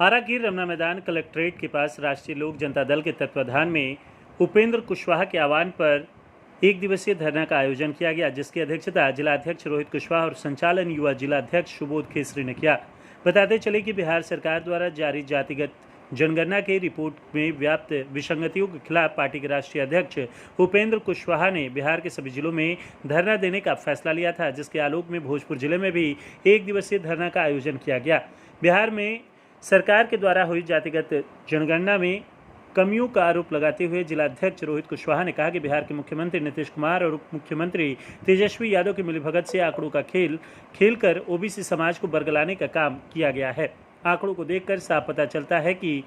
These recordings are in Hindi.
आरा की रमना मैदान कलेक्ट्रेट के पास राष्ट्रीय लोक जनता दल के तत्वाधान में उपेंद्र कुशवाहा के आह्वान पर एक दिवसीय धरना का आयोजन किया गया, जिसकी अध्यक्षता जिला अध्यक्ष रोहित कुशवाहा और संचालन युवा जिला अध्यक्ष सुबोध केसरी ने किया। बताते चले कि बिहार सरकार द्वारा जारी जातिगत जनगणना के रिपोर्ट में व्याप्त विसंगतियों के खिलाफ पार्टी के राष्ट्रीय अध्यक्ष उपेंद्र कुशवाहा ने बिहार के सभी जिलों में धरना देने का फैसला लिया था, जिसके आलोक में भोजपुर जिले में भी एक दिवसीय धरना का आयोजन किया गया। बिहार में सरकार के द्वारा हुई जातिगत जनगणना में कमियों का आरोप लगाते हुए जिलाध्यक्ष रोहित कुशवाहा ने कहा कि बिहार के मुख्यमंत्री नीतीश कुमार और उप मुख्यमंत्री तेजस्वी यादव की मिलीभगत से आंकड़ों का खेलकर ओबीसी समाज को बरगलाने का काम किया गया है। आंकड़ों को देखकर साफ पता चलता है कि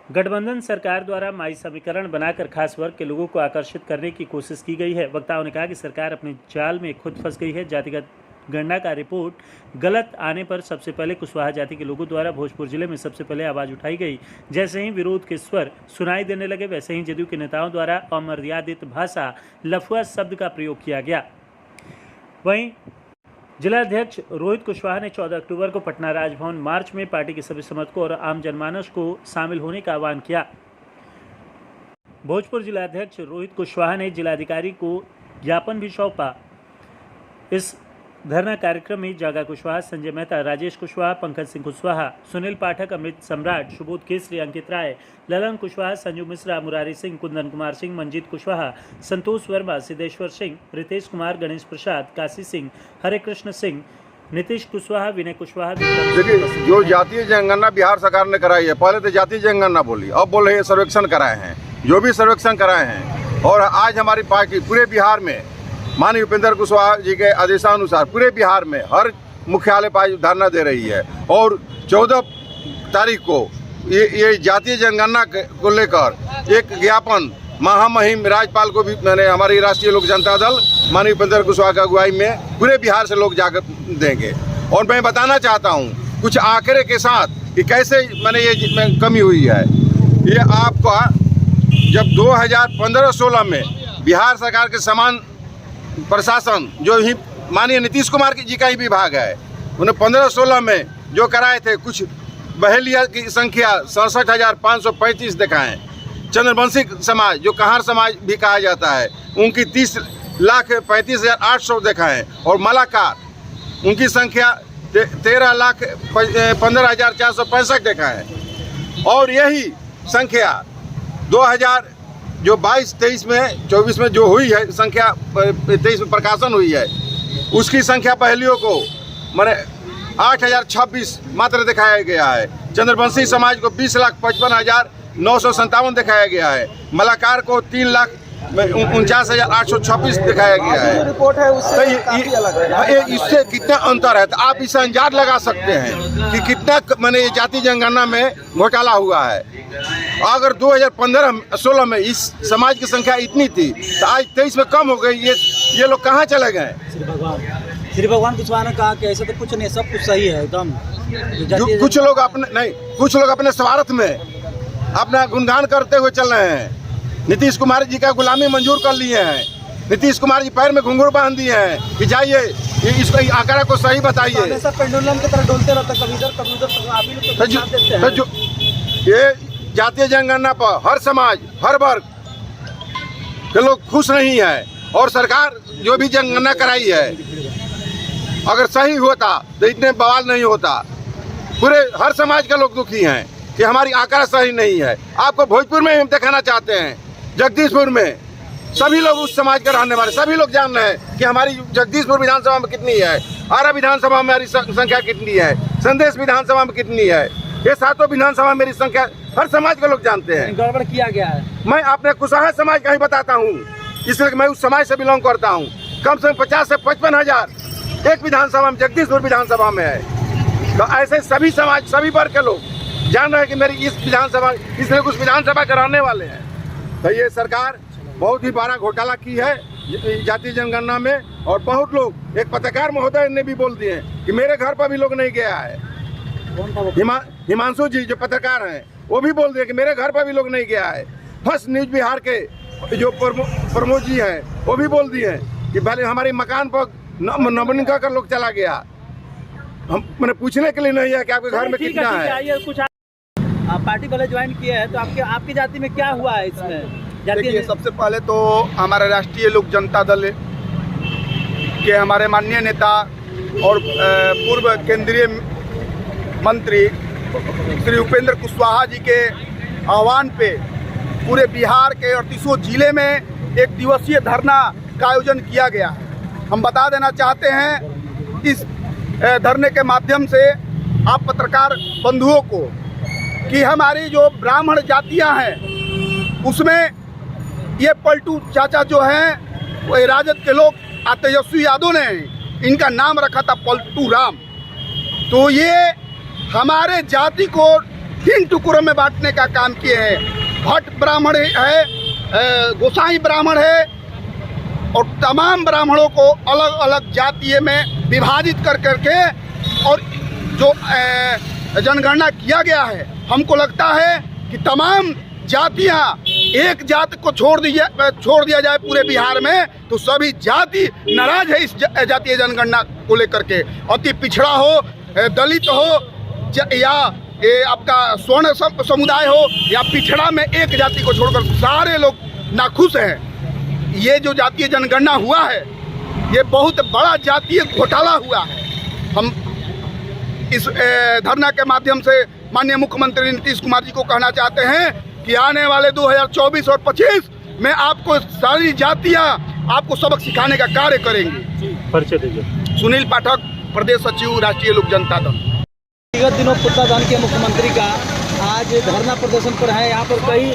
गठबंधन सरकार द्वारा माई समीकरण बनाकर खास वर्ग के लोगों को आकर्षित करने की कोशिश की गई है। वक्ताओं ने कहा कि सरकार अपने जाल में खुद फंस गई है। जातिगत गणना का रिपोर्ट गलत आने पर सबसे पहले कुशवाहा जाति के लोगों द्वारा भोजपुर जिले में सबसे पहले आवाज उठाई गई। जैसे ही विरोध के स्वर सुनाई देने लगे, वैसे ही जदयू के नेताओं द्वारा अमर्यादित भाषा लफुआ शब्द का प्रयोग किया गया। वहीं जिलाध्यक्ष रोहित कुशवाहा ने 14 अक्टूबर को पटना राजभवन मार्च में पार्टी के सभी समर्थकों और आम जनमानस को शामिल होने का आह्वान किया। भोजपुर जिलाध्यक्ष रोहित कुशवाहा ने जिलाधिकारी को ज्ञापन भी सौंपा। इस धरना कार्यक्रम में जागा कुशवाहा, संजय मेहता, राजेश कुशवाहा, पंकज सिंह कुशवाहा, सुनील पाठक, अमृत सम्राट, सुबोध केसरी, अंकित राय, ललन कुशवाहा, संजू मिश्रा, मुरारी सिंह, कुंदन कुमार सिंह, मंजीत कुशवाहा, संतोष वर्मा, सिद्धेश्वर सिंह, रितेश कुमार, गणेश प्रसाद, काशी सिंह, हरे कृष्ण सिंह, नीतीश कुशवाहा, विनय कुशवाहा। देखिए, जो जातीय जनगणना बिहार सरकार ने कराई है, पहले तो जातीय जनगणना बोली, अब बोल रहे सर्वेक्षण कराए हैं। जो भी सर्वेक्षण कराए हैं और आज हमारी पार्टी पूरे बिहार में माननीय उपेंद्र कुशवाहा जी के आदेशानुसार पूरे बिहार में हर मुख्यालय पर धरना दे रही है। और 14 तारीख को ये जातीय जनगणना को लेकर एक ज्ञापन महामहिम राज्यपाल को भी मैंने हमारी राष्ट्रीय लोक जनता दल माननीय उपेंद्र कुशवाहा की अगुवाई में पूरे बिहार से लोग जाकर देंगे। और मैं बताना चाहता हूँ कुछ आंकड़े के साथ कि कैसे मैंने ये कमी हुई है। ये आपका जब 2015-16 में बिहार सरकार के समान प्रशासन जो ही माननीय नीतीश कुमार जी का ही विभाग है, उन्हें 15-16 में जो कराए थे, कुछ बहेलिया की संख्या 67,535 दिखाएं। चंद्रवंशी समाज जो कहार समाज भी कहा जाता है, उनकी 30,35,800 दिखाएं। और मलाकार उनकी संख्या 13,15,465 दिखाएं। और यही संख्या 2022-23 में 24 में जो हुई है संख्या 23 में प्रकाशन हुई है, उसकी संख्या पहलियों को मैंने 8,026 मात्र दिखाया गया है। चंद्रवंशी समाज को 20,55,957 दिखाया गया है। मलाकार को 3,49,826 दिखाया गया है। रिपोर्ट है उससे इससे कितना अंतर है, तो आप इसे अंदाज लगा सकते हैं कि कितना मैंने ये जाति जनगणना में घोटाला हुआ है। अगर 2015-16 में इस समाज की संख्या इतनी थी तो आज 23 में कम हो गई। ये लोग कहाँ चले गए? श्री भगवान कुशवाहा ने कहा कि ऐसा तो कुछ नहीं, सब कुछ सही है एकदम। कुछ लोग अपने स्वार्थ में अपना गुणगान करते हुए चल रहे हैं। नीतीश कुमार जी का गुलामी मंजूर कर लिए हैं। नीतीश कुमार जी पैर में घुंघरू बांध दिए हैं कि जाइए इसको आंकड़ा को सही बताइए। पेंडुलम की तरह डोलते रहता, कभी इधर कभी उधर। तो ये जातीय जनगणना पर हर समाज हर वर्ग के लोग खुश नहीं है। और सरकार जो भी जनगणना कराई है, अगर सही होता तो इतने बवाल नहीं होता। पूरे हर समाज के लोग दुखी हैं कि हमारी आंकड़ा सही नहीं है। आपको भोजपुर में हम दिखाना चाहते हैं, जगदीशपुर में सभी लोग उस समाज के रहने वाले सभी लोग जान रहे हैं कि हमारी जगदीशपुर विधानसभा में कितनी है, आरा विधानसभा में हमारी संख्या कितनी है, संदेश विधानसभा में कितनी है। ये सातों विधानसभा में मेरी संख्या हर समाज के लोग जानते हैं। गड़बड़ किया गया है। मैं अपने कुशवाहा समाज का ही बताता हूँ, इसलिए मैं उस समाज से बिलोंग करता हूँ। कम से कम 50 से 55 हजार एक विधानसभा में, जगदीशपुर विधानसभा में है। तो ऐसे सभी समाज सभी वर्ग के लोग जान रहे हैं कि मेरी इस विधानसभा इसलिए उस विधानसभा के रहने वाले हैं। तो ये सरकार बहुत ही बड़ा घोटाला की है जातीय जनगणना में। और बहुत लोग, एक पत्रकार महोदय ने भी बोल दिए कि मेरे घर पर भी लोग नहीं गया है। हिमांशु जी जो पत्रकार हैं, वो भी बोल दिए कि मेरे घर पर भी लोग नहीं गया है। फर्स्ट न्यूज बिहार के जो प्रमोद जी हैं, वो भी बोल दिए कि भले हमारे मकान पर नमनीकरण कर लोग चला गया। हम मैंने पूछने के लिए नहीं है कि आपके घर में कितना है। आइए कुछ पार्टी वाले ज्वाइन किए हैं तो आपकी जाति में क्या हुआ है इसमें? देखिए, सबसे पहले तो हमारे राष्ट्रीय लोक जनता दल के हमारे माननीय नेता और पूर्व केंद्रीय मंत्री श्री उपेंद्र कुशवाहा जी के आह्वान पे पूरे बिहार के 38 जिले में एक दिवसीय धरना का आयोजन किया गया है। हम बता देना चाहते हैं इस धरने के माध्यम से आप पत्रकार बंधुओं को कि हमारी जो ब्राह्मण जातियां हैं उसमें ये पलटू चाचा जो हैं वो राजद के लोग तेजस्वी यादव ने इनका नाम रखा था पलटू राम। तो ये हमारे जाति को 3 टुकड़ों में बांटने का काम किए हैं। भट्ट ब्राह्मण है, गोसाई ब्राह्मण है और तमाम ब्राह्मणों को अलग अलग जातीय में विभाजित कर करके और जो जनगणना किया गया है, हमको लगता है कि तमाम जातियां एक जाति को छोड़ दिया जाए पूरे बिहार में तो सभी जाति नाराज है इस जातीय जनगणना को लेकर के। अति पिछड़ा हो, दलित हो या ये आपका स्वर्ण समुदाय हो या पिछड़ा में एक जाति को छोड़कर सारे लोग नाखुश हैं। ये जो जातीय जनगणना हुआ है ये बहुत बड़ा जातीय घोटाला हुआ है। हम इस धरना के माध्यम से माननीय मुख्यमंत्री नीतीश कुमार जी को कहना चाहते हैं कि आने वाले 2024 और 25 में आपको सारी जातियां आपको सबक सिखाने का कार्य करेंगी। परिचय दीजिए। सुनील पाठक, प्रदेश सचिव, राष्ट्रीय लोक जनता दल। विगत दिनों पुत्रादान के मुख्यमंत्री का आज धरना प्रदर्शन पर है। यहाँ पर कई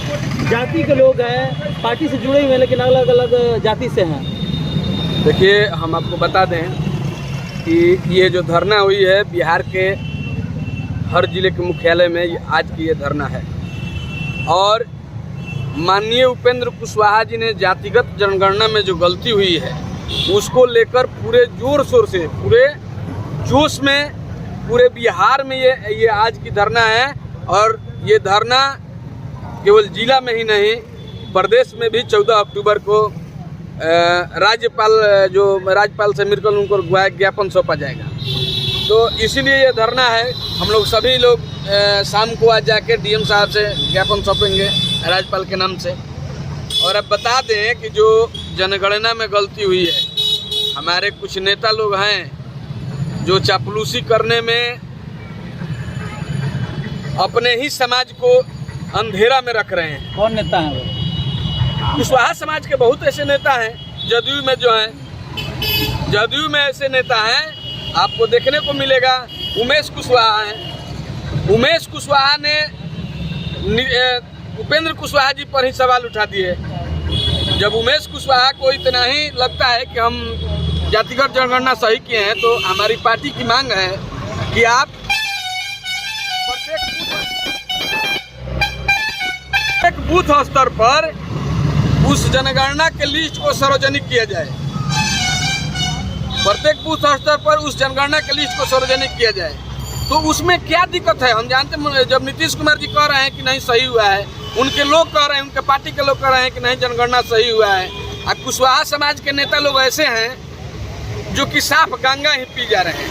जाति के लोग हैं, पार्टी से जुड़े हुए लेकिन अलग अलग जाति से हैं। देखिए, हम आपको बता दें कि ये जो धरना हुई है बिहार के हर जिले के मुख्यालय में आज की ये धरना है और माननीय उपेंद्र कुशवाहा जी ने जातिगत जनगणना में जो गलती हुई है उसको लेकर पूरे जोर शोर से, पूरे जोश में पूरे बिहार में ये आज की धरना है। और ये धरना केवल जिला में ही नहीं, प्रदेश में भी 14 अक्टूबर को राज्यपाल से मिलकर उनको ज्ञापन सौंपा जाएगा। तो इसीलिए ये धरना है। हम लोग सभी लोग शाम को आज जाके डीएम साहब से ज्ञापन सौंपेंगे राज्यपाल के नाम से। और अब बता दें कि जो जनगणना में गलती हुई है, हमारे कुछ नेता लोग हैं जो चापलूसी करने में अपने ही समाज को अंधेरा में रख रहे हैं। कौन नेता है वो? कुशवाहा समाज के बहुत ऐसे नेता हैं जदयू में जो हैं, जदयू में ऐसे नेता हैं आपको देखने को मिलेगा। उमेश कुशवाहा हैं। उमेश कुशवाहा ने उपेंद्र कुशवाहा जी पर ही सवाल उठा दिए। जब उमेश कुशवाहा को इतना ही लगता है कि हम जातिगत जनगणना सही किए हैं तो हमारी पार्टी की मांग है कि आप प्रत्येक बूथ स्तर पर उस जनगणना के लिस्ट को सार्वजनिक किया जाए। प्रत्येक बूथ स्तर पर उस जनगणना के लिस्ट को सार्वजनिक किया जाए। तो उसमें क्या दिक्कत है? हम जानते हैं जब नीतीश कुमार जी कह रहे हैं कि नहीं सही हुआ है, उनके लोग कह रहे हैं, उनके पार्टी के लोग कह रहे हैं कि नहीं जनगणना सही हुआ है, और कुशवाहा समाज के नेता लोग ऐसे हैं जो कि साफ गंगा ही पी जा रहे हैं।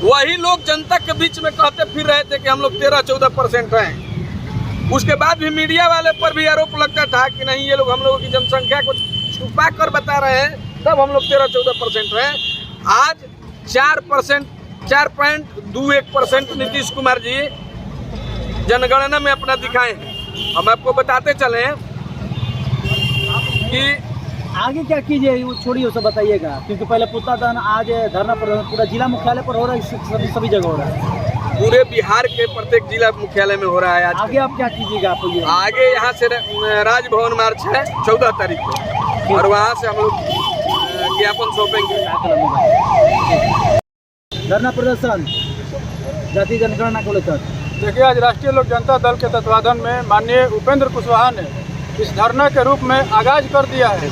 वही लोग जनता के बीच में कहते फिर रहे थे कि हम लोग 13-14% हैं। उसके बाद भी मीडिया वाले पर भी आरोप लगता था कि नहीं ये लोग हम लोगों की जनसंख्या को छुपा कर बता रहे हैं, तब हम लोग 13-14% हैं। आज 4.21% नीतीश कुमार जी जनगणना में अपना दिखाए हैं। हम आपको बताते चले कि आगे क्या कीजिए वो छोड़िए, वो सब बताइएगा, क्योंकि पहले पुत्रादान आज धरना प्रदर्शन पूरा जिला मुख्यालय पर हो रहा है, सभी जगह हो रहा है, पूरे बिहार के प्रत्येक जिला मुख्यालय में हो रहा है। आज आगे आप क्या कीजिएगा? आप ये आगे यहाँ से राजभवन मार्च है 14 तारीख को, और वहाँ से हम लोग ज्ञापन सौंपेंगे। धरना प्रदर्शन जाति जनगणना को लेकर। देखिए, आज राष्ट्रीय लोक जनता दल के तत्वाधान में माननीय उपेंद्र कुशवाहा ने इस धरना के रूप में आगाज कर दिया है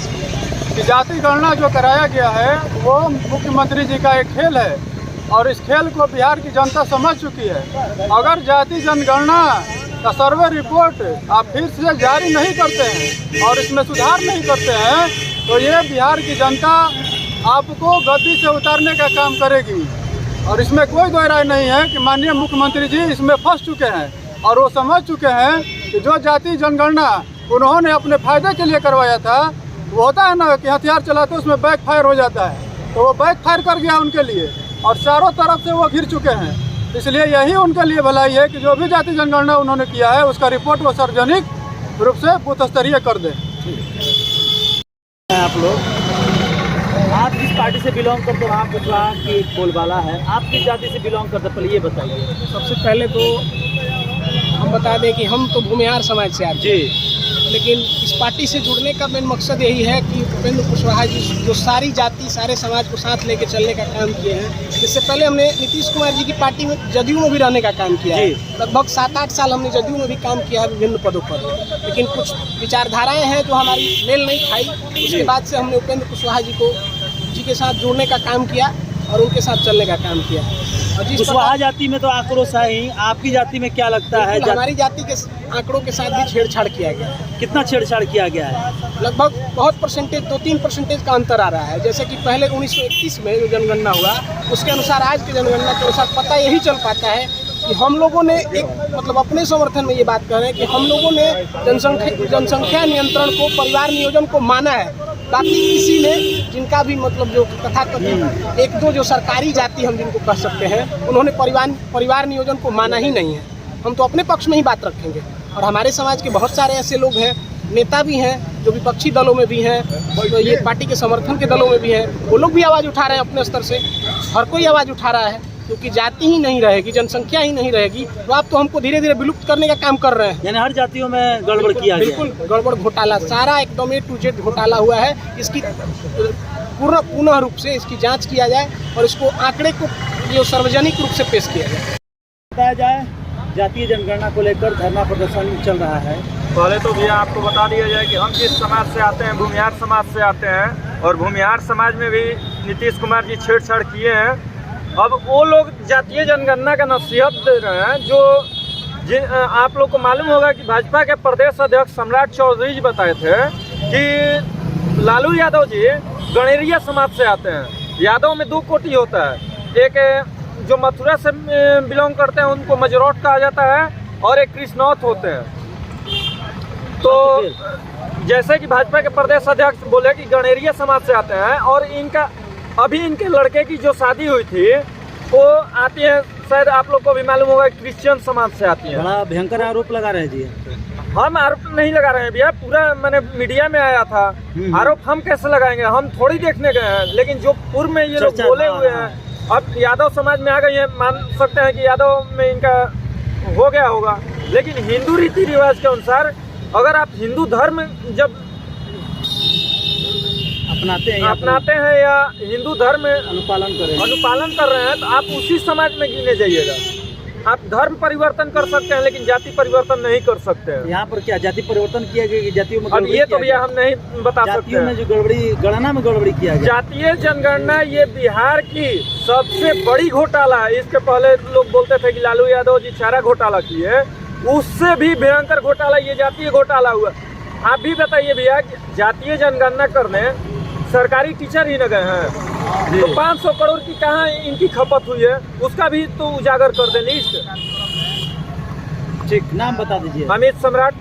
कि जाति गणना जो कराया गया है वो मुख्यमंत्री जी का एक खेल है और इस खेल को बिहार की जनता समझ चुकी है। अगर जाति जनगणना का सर्वे रिपोर्ट आप फिर से जारी नहीं करते हैं और इसमें सुधार नहीं करते हैं तो ये बिहार की जनता आपको गद्दी से उतारने का काम करेगी। और इसमें कोई दो राय नहीं है कि माननीय मुख्यमंत्री जी इसमें फंस चुके हैं और वो समझ चुके हैं कि जो जाति जनगणना उन्होंने अपने फायदे के लिए करवाया था, वो होता है ना कि हथियार चलाते उसमें बैक फायर हो जाता है, तो वो बैक फायर कर गया उनके लिए और चारों तरफ से वो घिर चुके हैं। इसलिए यही उनके लिए भलाई है कि जो भी जाति जनगणना उन्होंने किया है उसका रिपोर्ट वो सार्वजनिक रूप से बूथ स्तरीय कर दें। आप लोग, आप किस पार्टी से बिलोंग करते हो? आप कुशवाहा की बोलबाला है, आप किस जाति से बिलोंग करते हैं, पहले ये बताइए। सबसे पहले तो हम बता दें कि हम तो भूमिहार समाज से आते हैं, लेकिन इस पार्टी से जुड़ने का मेन मकसद यही है कि उपेंद्र कुशवाहा जी जो सारी जाति सारे समाज को साथ लेके चलने का काम किए हैं। इससे पहले हमने नीतीश कुमार जी की पार्टी में जदयू में भी रहने का काम किया है। लगभग 7-8 साल हमने जदयू में भी काम किया है विभिन्न पदों पर, लेकिन कुछ विचारधाराएँ हैं जो हमारी मेल नहीं खाई। उसके बाद से हमने उपेंद्र कुशवाहा जी के साथ जुड़ने का काम किया और उनके साथ चलने का काम किया। और जिस कुशवाहा जाति में तो आक्रोश है ही, आपकी जाति में क्या लगता है? हमारी जाति के आंकड़ों के साथ भी छेड़छाड़ किया गया है। कितना छेड़छाड़ किया गया है? लगभग बहुत परसेंटेज, 2-3% का अंतर आ रहा है। जैसे कि पहले 1931 में जो जनगणना हुआ उसके अनुसार आज की जनगणना के अनुसार पता यही चल पाता है कि हम लोगों ने एक मतलब अपने समर्थन में ये बात कर रहे हैं कि हम लोगों ने जनसंख्या नियंत्रण को, परिवार नियोजन को माना है। बाकी किसी ने, जिनका भी मतलब जो तथाकथित 1-2 जो सरकारी जाति हम जिनको कह सकते हैं, उन्होंने परिवार नियोजन को माना ही नहीं है। हम तो अपने पक्ष में ही बात रखेंगे। और हमारे समाज के बहुत सारे ऐसे लोग हैं, नेता भी हैं जो विपक्षी दलों में भी हैं, तो ये पार्टी के समर्थन के दलों में भी हैं, वो लोग भी आवाज़ उठा रहे हैं अपने स्तर से। हर कोई आवाज़ उठा रहा है, क्योंकि जाति ही नहीं रहेगी, जनसंख्या ही नहीं रहेगी, तो आप तो हमको धीरे धीरे विलुप्त करने का काम कर रहे हैं। यानी हर जातियों में गड़बड़ किया गया। बिल्कुल गड़बड़, घोटाला, सारा एकदम A to Z घोटाला हुआ है। इसकी पुनः रूप से इसकी जांच किया जाए और इसको आंकड़े को जो सार्वजनिक रूप से पेश किया जाए। बताया जाए, जातीय जनगणना को लेकर धरना प्रदर्शन चल रहा है। पहले तो भैया आपको बता दिया जाए कि हम जिस समाज से आते हैं, भूमिहार समाज से आते हैं, और भूमिहार समाज में भी नीतीश कुमार जी छेड़छाड़ किए हैं। अब वो लोग जातीय जनगणना का नसीहत दे रहे हैं, जो आप लोग को मालूम होगा कि भाजपा के प्रदेश अध्यक्ष सम्राट चौधरी जी बताए थे कि लालू यादव जी गणेरिया समाज से आते हैं। यादव में 2 कोटि होता है, एक जो मथुरा से बिलोंग करते हैं उनको मजरौट कहा जाता है, और एक कृष्णौत होते हैं। तो जैसे कि भाजपा के प्रदेश अध्यक्ष बोले कि गणेरिया समाज से आते हैं, और इनका अभी इनके लड़के की जो शादी हुई थी वो आती है, शायद आप लोग को भी मालूम होगा, क्रिश्चियन समाज से आती है। बड़ा भयंकर आरोप लगा रहे हैं जी। हम आरोप नहीं लगा रहे हैं भैया, पूरा मैंने मीडिया में आया था। आरोप हम कैसे लगाएंगे, हम थोड़ी देखने गए हैं, लेकिन जो पूर्व में ये लोग बोले हुए हैं, अब यादव समाज में आ गई है, मान सकते हैं कि यादव में इनका हो गया होगा। लेकिन हिंदू रीति रिवाज के अनुसार अगर आप हिंदू धर्म जब अपनाते हैं या हिंदू धर्म अनुपालन कर रहे हैं, तो आप उसी समाज में गिने जाइएगा। आप धर्म परिवर्तन कर सकते हैं, लेकिन जाति परिवर्तन नहीं कर सकते हैं। यहाँ पर क्या जाति परिवर्तन किया गया? जातियों में अब ये तो भैया हम नहीं बता सकते। जातियों में जो गणना में गड़बड़ी किया गया। जातीय जनगणना ये बिहार की सबसे बड़ी घोटाला है। इसके पहले लोग बोलते थे कि लालू यादव जी चारा घोटाला किए, उससे भी भयंकर घोटाला ये जातीय घोटाला हुआ। आप भी बताइए भैया, जातीय जनगणना करने सरकारी टीचर ही न गए हैं, तो 500 करोड़ की कहाँ इनकी खपत हुई है, उसका भी तो उजागर कर दे लिस्ट। ठीक, नाम बता दीजिए। अमित सम्राट।